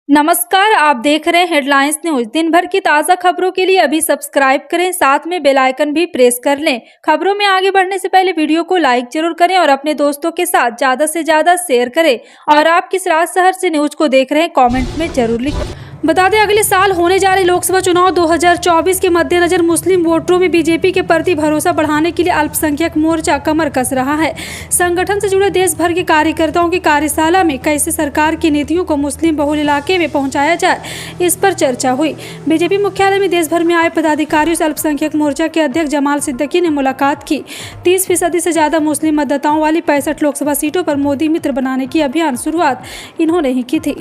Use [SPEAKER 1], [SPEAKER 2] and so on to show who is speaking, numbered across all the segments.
[SPEAKER 1] नमस्कार, आप देख रहे हैं हेडलाइंस न्यूज। दिन भर की ताज़ा खबरों के लिए अभी सब्सक्राइब करें, साथ में बेल आइकन भी प्रेस कर लें। खबरों में आगे बढ़ने से पहले वीडियो को लाइक जरूर करें और अपने दोस्तों के साथ ज्यादा से ज्यादा शेयर करें। और आप किस राज्य शहर से न्यूज को देख रहे हैं कमेंट में जरूर लिखें। बता दें, अगले साल होने जा रहे लोकसभा चुनाव 2024 के मद्देनजर मुस्लिम वोटरों में बीजेपी के प्रति भरोसा बढ़ाने के लिए अल्पसंख्यक मोर्चा कमर कस रहा है। संगठन से जुड़े देश भर के कार्यकर्ताओं की कार्यशाला में कैसे सरकार की नीतियों को मुस्लिम बहुल इलाके में पहुंचाया जाए, इस पर चर्चा हुई। बीजेपी मुख्यालय में देश भर में आए पदाधिकारियों से अल्पसंख्यक मोर्चा के अध्यक्ष जमाल सिद्दीकी ने मुलाकात की। 30% से ज्यादा मुस्लिम मतदाताओं वाली 65 लोकसभा सीटों पर मोदी मित्र बनाने की अभियान शुरुआत इन्होंने ही की थी।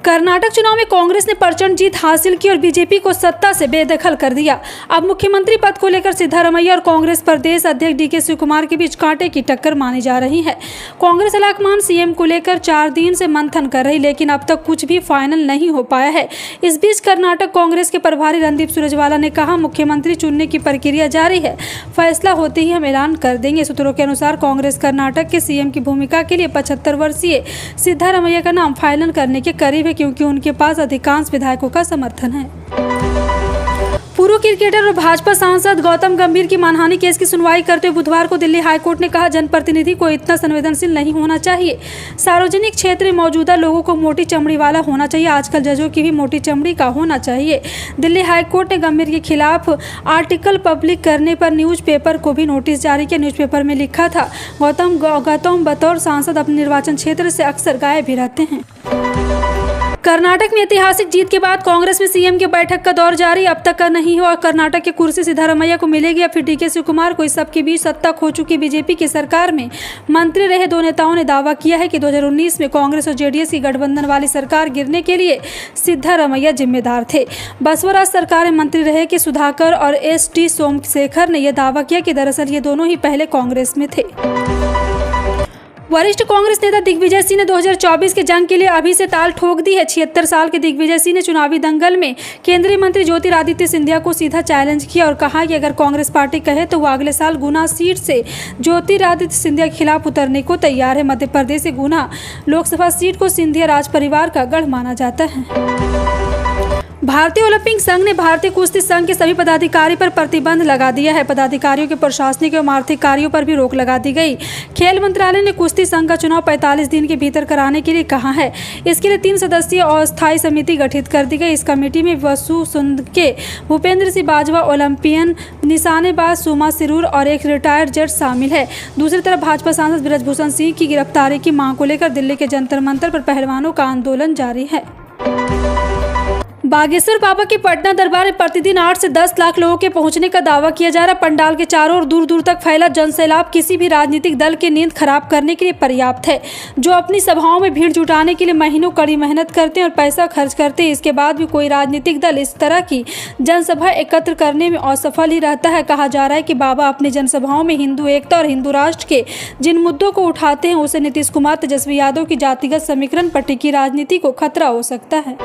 [SPEAKER 1] कर्नाटक चुनाव में कांग्रेस ने प्रचंड जीत हासिल की और बीजेपी को सत्ता से बेदखल कर दिया। अब मुख्यमंत्री पद को लेकर सिद्धारमैया और कांग्रेस प्रदेश अध्यक्ष डीके शिवकुमार के बीच कांटे की टक्कर मानी जा रही है। कांग्रेस हलाकमान सीएम को लेकर 4 दिन से मंथन कर रही, लेकिन अब तक कुछ भी फाइनल नहीं हो पाया है। इस बीच कर्नाटक कांग्रेस के प्रभारी रणदीप सुरजेवाला ने कहा, मुख्यमंत्री चुनने की प्रक्रिया जारी है, फैसला होते ही हम ऐलान कर देंगे। सूत्रों के अनुसार कांग्रेस कर्नाटक के सीएम की भूमिका के लिए 75 वर्षीय सिद्धारमैया का नाम फाइनल करने के करीब है, क्योंकि उनके पास अधिकांश विधायकों का समर्थन है। पूर्व क्रिकेटर और भाजपा सांसद गौतम गंभीर की मानहानि केस की सुनवाई करते हुए बुधवार को दिल्ली हाईकोर्ट ने कहा, जनप्रतिनिधि को इतना संवेदनशील नहीं होना चाहिए। सार्वजनिक क्षेत्र में मौजूदा लोगों को मोटी चमड़ी वाला होना चाहिए। आजकल जजों की भी मोटी चमड़ी का होना चाहिए। दिल्ली हाईकोर्ट ने गंभीर के खिलाफ आर्टिकल पब्लिक करने पर न्यूज़पेपर को भी नोटिस जारी किया। न्यूज़पेपर में लिखा था, गौतम बतौर सांसद अपने निर्वाचन क्षेत्र से अक्सर गायब भी रहते हैं। कर्नाटक में ऐतिहासिक जीत के बाद कांग्रेस में सीएम की बैठक का दौर जारी। अब तक का नहीं हुआ कर्नाटक की कुर्सी सिद्धारमैया को मिलेगी या फिर डीके शिवकुमार को। इस सबके बीच सत्ता खो चुकी बीजेपी की सरकार में मंत्री रहे 2 नेताओं ने दावा किया है कि 2019 में कांग्रेस और जेडीएस की गठबंधन वाली सरकार गिरने के लिए सिद्धारमैया जिम्मेदार थे। बसवराज सरकार में मंत्री रहे कि सुधाकर और एस.टी. सोमशेखर ने यह दावा किया कि दरअसल ये दोनों ही पहले कांग्रेस में थे। वरिष्ठ कांग्रेस नेता दिग्विजय सिंह ने 2024 के जंग के लिए अभी से ताल ठोक दी है। 76 साल के दिग्विजय सिंह ने चुनावी दंगल में केंद्रीय मंत्री ज्योतिरादित्य सिंधिया को सीधा चैलेंज किया और कहा कि अगर कांग्रेस पार्टी कहे तो वो अगले साल गुना सीट से ज्योतिरादित्य सिंधिया के खिलाफ उतरने को तैयार है। मध्य प्रदेश से गुना लोकसभा सीट को सिंधिया राज परिवार का गढ़ माना जाता है। भारतीय ओलंपिक संघ ने भारतीय कुश्ती संघ के सभी पदाधिकारी पर प्रतिबंध लगा दिया है। पदाधिकारियों के प्रशासनिक एवं आर्थिक कार्यों पर भी रोक लगा दी गई। खेल मंत्रालय ने कुश्ती संघ का चुनाव 45 दिन के भीतर कराने के लिए कहा है। इसके लिए 3 सदस्यीय अस्थायी समिति गठित कर दी गई। इस कमेटी में वसु सुंद के भूपेंद्र सिंह बाजवा, ओलंपियन निशानेबाज सुमा सिरूर और एक रिटायर्ड जज शामिल है। दूसरी तरफ भाजपा सांसद ब्रजभूषण सिंह की गिरफ्तारी की मांग को लेकर दिल्ली के जंतर मंतर पर पहलवानों का आंदोलन जारी है। बागेश्वर बाबा के पटना दरबार में प्रतिदिन 8 से 10 लाख लोगों के पहुंचने का दावा किया जा रहा। पंडाल के चारों ओर दूर दूर तक फैला जनसैलाब किसी भी राजनीतिक दल की नींद खराब करने के लिए पर्याप्त है, जो अपनी सभाओं में भीड़ जुटाने के लिए महीनों कड़ी मेहनत करते हैं और पैसा खर्च करते हैं। इसके बाद भी कोई राजनीतिक दल इस तरह की जनसभा एकत्र करने में असफल ही रहता है। कहा जा रहा है कि बाबा अपनी जनसभाओं में हिंदू एकता और हिंदू राष्ट्र के जिन मुद्दों को उठाते हैं, उसे नीतीश कुमार, तेजस्वी यादव की जातिगत समीकरण पर टिकी राजनीति को खतरा हो सकता है।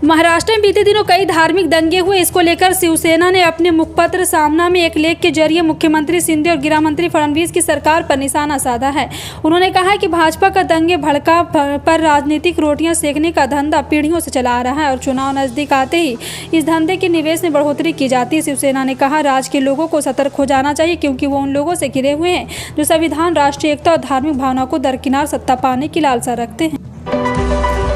[SPEAKER 1] महाराष्ट्र में बीते दिनों कई धार्मिक दंगे हुए। इसको लेकर शिवसेना ने अपने मुखपत्र सामना में एक लेख के जरिए मुख्यमंत्री शिंदे और गृह मंत्री फडणवीस की सरकार पर निशाना साधा है। उन्होंने कहा है कि भाजपा का दंगे भड़का पर राजनीतिक रोटियां सेकने का धंधा पीढ़ियों से चला आ रहा है और चुनाव नजदीक आते ही इस धंधे के निवेश में बढ़ोतरी की जाती है। शिवसेना ने कहा, राज्य के लोगों को सतर्क हो जाना चाहिए, क्योंकि वो उन लोगों से घिरे हुए हैं जो संविधान, राष्ट्रीय एकता और धार्मिक भावना को दरकिनार सत्ता पाने की लालसा रखते हैं।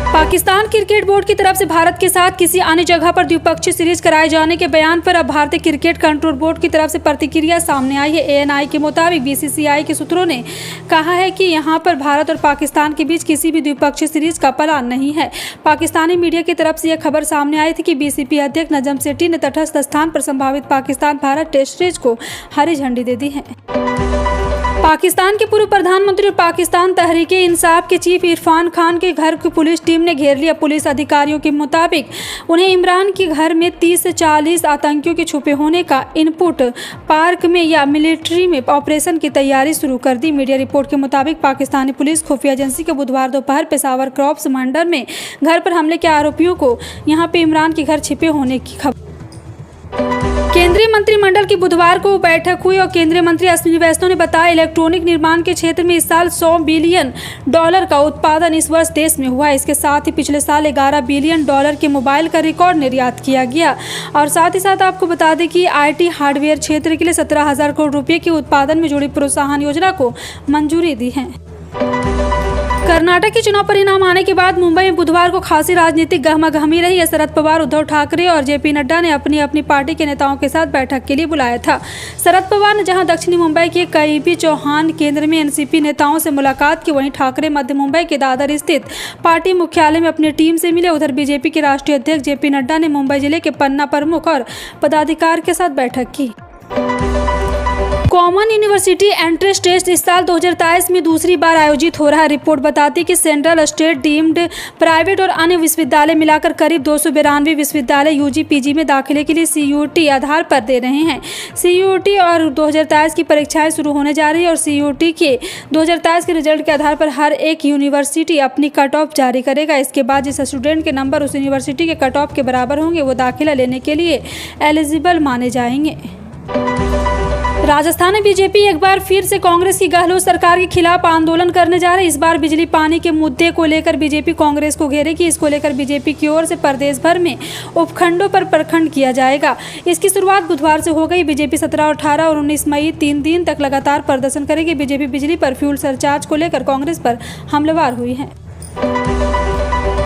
[SPEAKER 1] पाकिस्तान क्रिकेट बोर्ड की तरफ से भारत के साथ किसी अन्य जगह पर द्विपक्षीय सीरीज कराए जाने के बयान पर अब भारतीय क्रिकेट कंट्रोल बोर्ड की तरफ से प्रतिक्रिया सामने आई है। एएनआई के मुताबिक बीसीसीआई के सूत्रों ने कहा है कि यहां पर भारत और पाकिस्तान के बीच किसी भी द्विपक्षीय सीरीज का प्लान नहीं है। पाकिस्तानी मीडिया की तरफ से यह खबर सामने आई थी कि बीसीबी अध्यक्ष नजम सेठी ने तटस्थ स्थान पर संभावित पाकिस्तान भारत टेस्ट सीरीज को हरी झंडी दे दी है। पाकिस्तान के पूर्व प्रधानमंत्री और पाकिस्तान तहरीके इंसाफ के चीफ इरफान खान के घर की पुलिस टीम ने घेर लिया। पुलिस अधिकारियों के मुताबिक उन्हें इमरान के घर में 30 से 40 आतंकियों के छुपे होने का इनपुट पार्क में या मिलिट्री में ऑपरेशन की तैयारी शुरू कर दी। मीडिया रिपोर्ट के मुताबिक पाकिस्तानी पुलिस खुफिया एजेंसी के बुधवार दोपहर पेशावर क्रॉप्स मंडल में घर पर हमले के आरोपियों को यहां पे इमरान के घर छिपे होने की खबर केंद्रीय मंत्रिमंडल की बुधवार को बैठक हुई और केंद्रीय मंत्री अश्विनी वैष्णव ने बताया इलेक्ट्रॉनिक निर्माण के क्षेत्र में इस साल $100 बिलियन का उत्पादन इस वर्ष देश में हुआ है। इसके साथ ही पिछले साल $11 बिलियन के मोबाइल का रिकॉर्ड निर्यात किया गया। और साथ ही साथ आपको बता दें कि IT हार्डवेयर क्षेत्र के लिए 17,000 करोड़ रुपये के उत्पादन में जुड़ी प्रोत्साहन योजना को मंजूरी दी है। कर्नाटक के चुनाव परिणाम आने के बाद मुंबई में बुधवार को खासी राजनीतिक गहमागहमी रही। शरद पवार, उद्धव ठाकरे और JP नड्डा ने अपनी अपनी पार्टी के नेताओं के साथ बैठक के लिए बुलाया था। शरद पवार ने जहां दक्षिणी मुंबई के KB चौहान केंद्र में NCP नेताओं से मुलाकात की, वहीं ठाकरे मध्य मुंबई के दादर स्थित पार्टी मुख्यालय में अपनी टीम से मिले। उधर BJP के राष्ट्रीय अध्यक्ष JP नड्डा ने मुंबई जिले के पन्ना प्रमुख और पदाधिकारी के साथ बैठक की। कॉमन यूनिवर्सिटी एंट्रेंस टेस्ट इस साल 2023 में दूसरी बार आयोजित हो रहा है। रिपोर्ट बताती है कि सेंट्रल, स्टेट, डीम्ड, प्राइवेट और अन्य विश्वविद्यालय मिलाकर करीब 292 विश्वविद्यालय UG PG में दाखिले के लिए CUET आधार पर दे रहे हैं। CUET और 2023 की परीक्षाएं शुरू होने जा रही है और CUET के 2023 के रिजल्ट के आधार पर हर एक यूनिवर्सिटी अपनी कट ऑफ जारी करेगा। इसके बाद जिस स्टूडेंट के नंबर उस यूनिवर्सिटी के कट ऑफ के बराबर होंगे वो दाखिला लेने के लिए एलिजिबल माने जाएंगे। राजस्थान में BJP एक बार फिर से कांग्रेस की गहलोत सरकार के खिलाफ आंदोलन करने जा रही है। इस बार बिजली पानी के मुद्दे को लेकर BJP कांग्रेस को घेरेगी। इसको लेकर BJP की ओर से प्रदेश भर में उपखंडों पर प्रखंड किया जाएगा। इसकी शुरुआत बुधवार से हो गई। BJP 17, 18 और 19 मई 3 दिन तक लगातार प्रदर्शन करेगी। BJP बिजली पर फ्यूल सरचार्ज को लेकर कांग्रेस पर हमलावर हुई है।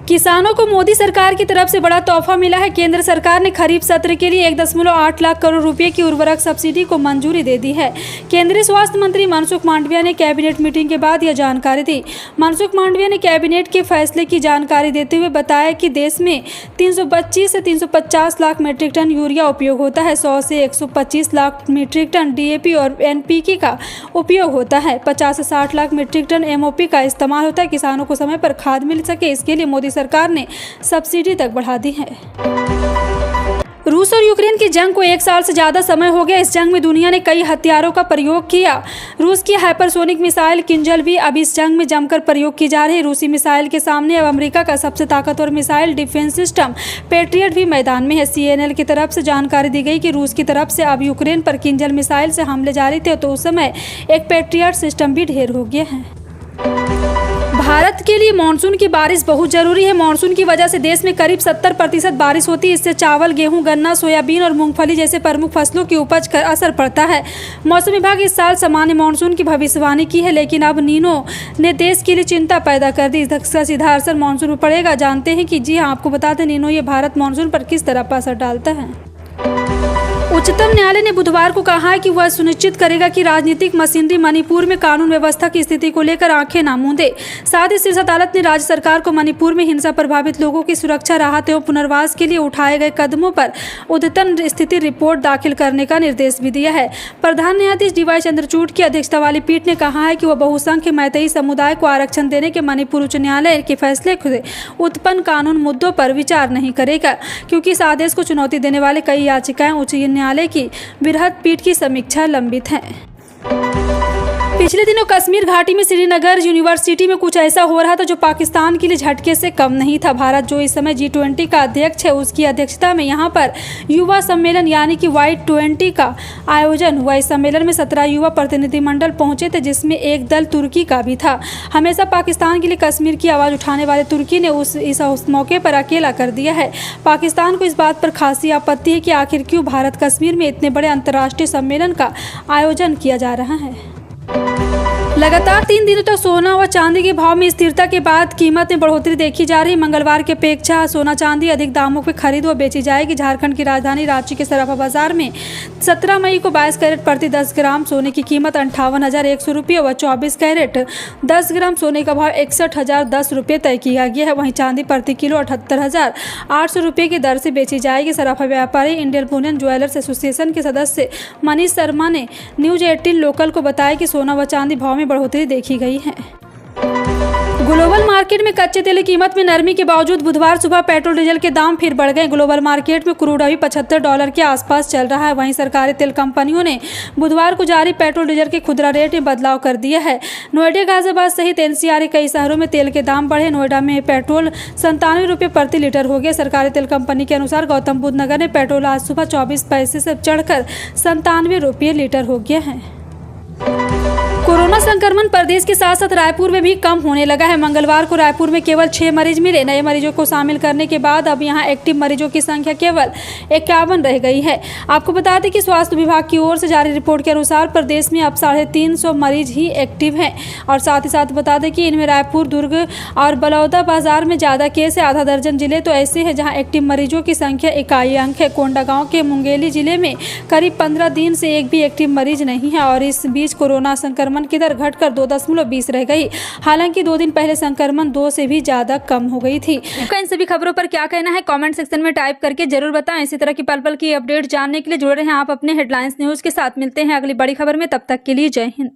[SPEAKER 1] किसानों को मोदी सरकार की तरफ से बड़ा तोहफा मिला है। केंद्र सरकार ने खरीफ सत्र के लिए 1.8 लाख करोड़ रुपए की उर्वरक सब्सिडी को मंजूरी दे दी है। केंद्रीय स्वास्थ्य मंत्री मनसुख मांडविया ने कैबिनेट मीटिंग के बाद यह जानकारी दी। मनसुख मांडविया ने कैबिनेट के फैसले की जानकारी देते हुए बताया कि देश में 325 से 350 लाख मीट्रिक टन यूरिया उपयोग होता है। 100 से 125 लाख मीट्रिक टन DAP और NPK का उपयोग होता है। 50 से 60 लाख मीट्रिक टन MOP का इस्तेमाल होता है। किसानों को समय पर खाद मिल सके, इसके लिए मोदी सरकार ने सब्सिडी तक बढ़ा दी है। रूस और यूक्रेन की जंग को 1 साल से ज़्यादा समय हो गया। इस जंग में दुनिया ने कई हथियारों का प्रयोग किया। रूस की हाइपरसोनिक मिसाइल किंजल भी अब इस जंग में जमकर प्रयोग की जा रही है। रूसी मिसाइल के सामने अब अमेरिका का सबसे ताकतवर मिसाइल डिफेंस सिस्टम पेट्रियट भी मैदान में है। CNN की तरफ से जानकारी दी गई कि रूस की तरफ से अब यूक्रेन पर किंजल मिसाइल से हमले जारी थे तो उस समय एक पेट्रियट सिस्टम भी ढेर हो गया है। भारत के लिए मानसून की बारिश बहुत जरूरी है। मानसून की वजह से देश में करीब 70% बारिश होती है। इससे चावल, गेहूं, गन्ना, सोयाबीन और मूंगफली जैसे प्रमुख फसलों की उपज पर असर पड़ता है। मौसम विभाग इस साल सामान्य मानसून की भविष्यवाणी की है, लेकिन अब नीनो ने देश के लिए चिंता पैदा कर दी। इसका सीधा असर मानसून पर पड़ेगा। जानते हैं कि जी हाँ, आपको बता दें नीनो ये भारत मानसून पर किस तरह असर डालता है। उच्चतम न्यायालय ने बुधवार को कहा है कि वह सुनिश्चित करेगा कि राजनीतिक मशीनरी मणिपुर में कानून व्यवस्था की स्थिति को लेकर आंखें न मूंदे। साथ ही शीर्ष अदालत ने राज्य सरकार को मणिपुर में हिंसा प्रभावित लोगों की सुरक्षा, राहत एवं पुनर्वास के लिए उठाए गए कदमों पर अद्यतन स्थिति रिपोर्ट दाखिल करने का निर्देश भी दिया है। प्रधान न्यायाधीश DY चंद्रचूड़ की अध्यक्षता वाली पीठ ने कहा है कि वह बहुसंख्यक मैतेई समुदाय को आरक्षण देने के मणिपुर उच्च न्यायालय के फैसले से उत्पन्न कानून मुद्दों पर विचार नहीं करेगा, क्योंकि इस आदेश को चुनौती देने वाले कई याचिकाएं उच्च न्यायालय की बृहद पीठ की समीक्षा लंबित है। पिछले दिनों कश्मीर घाटी में श्रीनगर यूनिवर्सिटी में कुछ ऐसा हो रहा था जो पाकिस्तान के लिए झटके से कम नहीं था। भारत जो इस समय G20 का अध्यक्ष है, उसकी अध्यक्षता में यहाँ पर युवा सम्मेलन यानी कि Y20 का आयोजन हुआ। इस सम्मेलन में 17 युवा प्रतिनिधिमंडल पहुंचे थे, जिसमें एक दल तुर्की का भी था। हमेशा पाकिस्तान के लिए कश्मीर की आवाज़ उठाने वाले तुर्की ने उस मौके पर अकेला कर दिया है। पाकिस्तान को इस बात पर खासी आपत्ति है कि आखिर क्यों भारत कश्मीर में इतने बड़े अंतर्राष्ट्रीय सम्मेलन का आयोजन किया जा रहा है। लगातार 3 दिनों तक सोना व चांदी के भाव में स्थिरता के बाद कीमत में बढ़ोतरी देखी जा रही है। मंगलवार की अपेक्षा सोना चांदी अधिक दामों पर खरीद व बेची जाएगी। झारखंड की राजधानी रांची के सराफा बाजार में 17 मई को 22 कैरेट प्रति 10 ग्राम सोने की कीमत 58,100 रुपये व 24 कैरेट 10 ग्राम सोने का भाव 61,010 रुपये तय किया गया है। वहीं चांदी प्रति किलो 78,800 रुपये की दर से बेची जाएगी। सराफा व्यापारी इंडियन बुलियन ज्वेलर्स एसोसिएशन के सदस्य मनीष शर्मा ने न्यूज 18 लोकल को बताया कि सोना व चांदी भाव में बढ़ोतरी देखी गई है। ग्लोबल मार्केट में कच्चे तेल की कीमत में नरमी के बावजूद बुधवार सुबह पेट्रोल डीजल के दाम फिर बढ़ गए। ग्लोबल मार्केट में क्रूड अभी $75 के आसपास चल रहा है। वहीं सरकारी तेल कंपनियों ने बुधवार को जारी पेट्रोल डीजल के खुदरा रेट में बदलाव कर दिया है। नोएडा, गाजियाबाद सहित एनसीआर के कई शहरों में तेल के दाम बढ़े। नोएडा में पेट्रोल ₹97 प्रति लीटर हो गया। सरकारी तेल कंपनी के अनुसार गौतम बुद्ध नगर में पेट्रोल आज सुबह 24 पैसे से चढ़कर ₹97 लीटर हो गया है। कोरोना संक्रमण प्रदेश के साथ साथ रायपुर में भी कम होने लगा है। मंगलवार को रायपुर में केवल 6 मरीज मिले। नए मरीजों को शामिल करने के बाद अब यहां एक्टिव मरीजों की संख्या केवल 51 रह गई है। आपको बता दें कि स्वास्थ्य विभाग की ओर से जारी रिपोर्ट के अनुसार प्रदेश में अब 350 मरीज ही एक्टिव हैं। और साथ ही साथ बता दें कि इनमें रायपुर, दुर्ग और बलौदा बाजार में ज़्यादा केस है। आधा दर्जन जिले तो ऐसे हैं जहाँ एक्टिव मरीजों की संख्या इकाई अंक है। कोंडागांव के मुंगेली जिले में करीब 15 दिन से एक भी एक्टिव मरीज नहीं है। और इस बीच कोरोना संक्रमण की दर घटकर 2.20 रह गई। हालांकि 2 दिन पहले संक्रमण 2 से भी ज्यादा कम हो गई थी। आपका इन सभी खबरों पर क्या कहना है कमेंट सेक्शन में टाइप करके जरूर बताएं। इसी तरह की पल पल की अपडेट जानने के लिए जुड़े रहें आप अपने हेडलाइंस न्यूज के साथ। मिलते हैं अगली बड़ी खबर में, तब तक के लिए जय हिंद।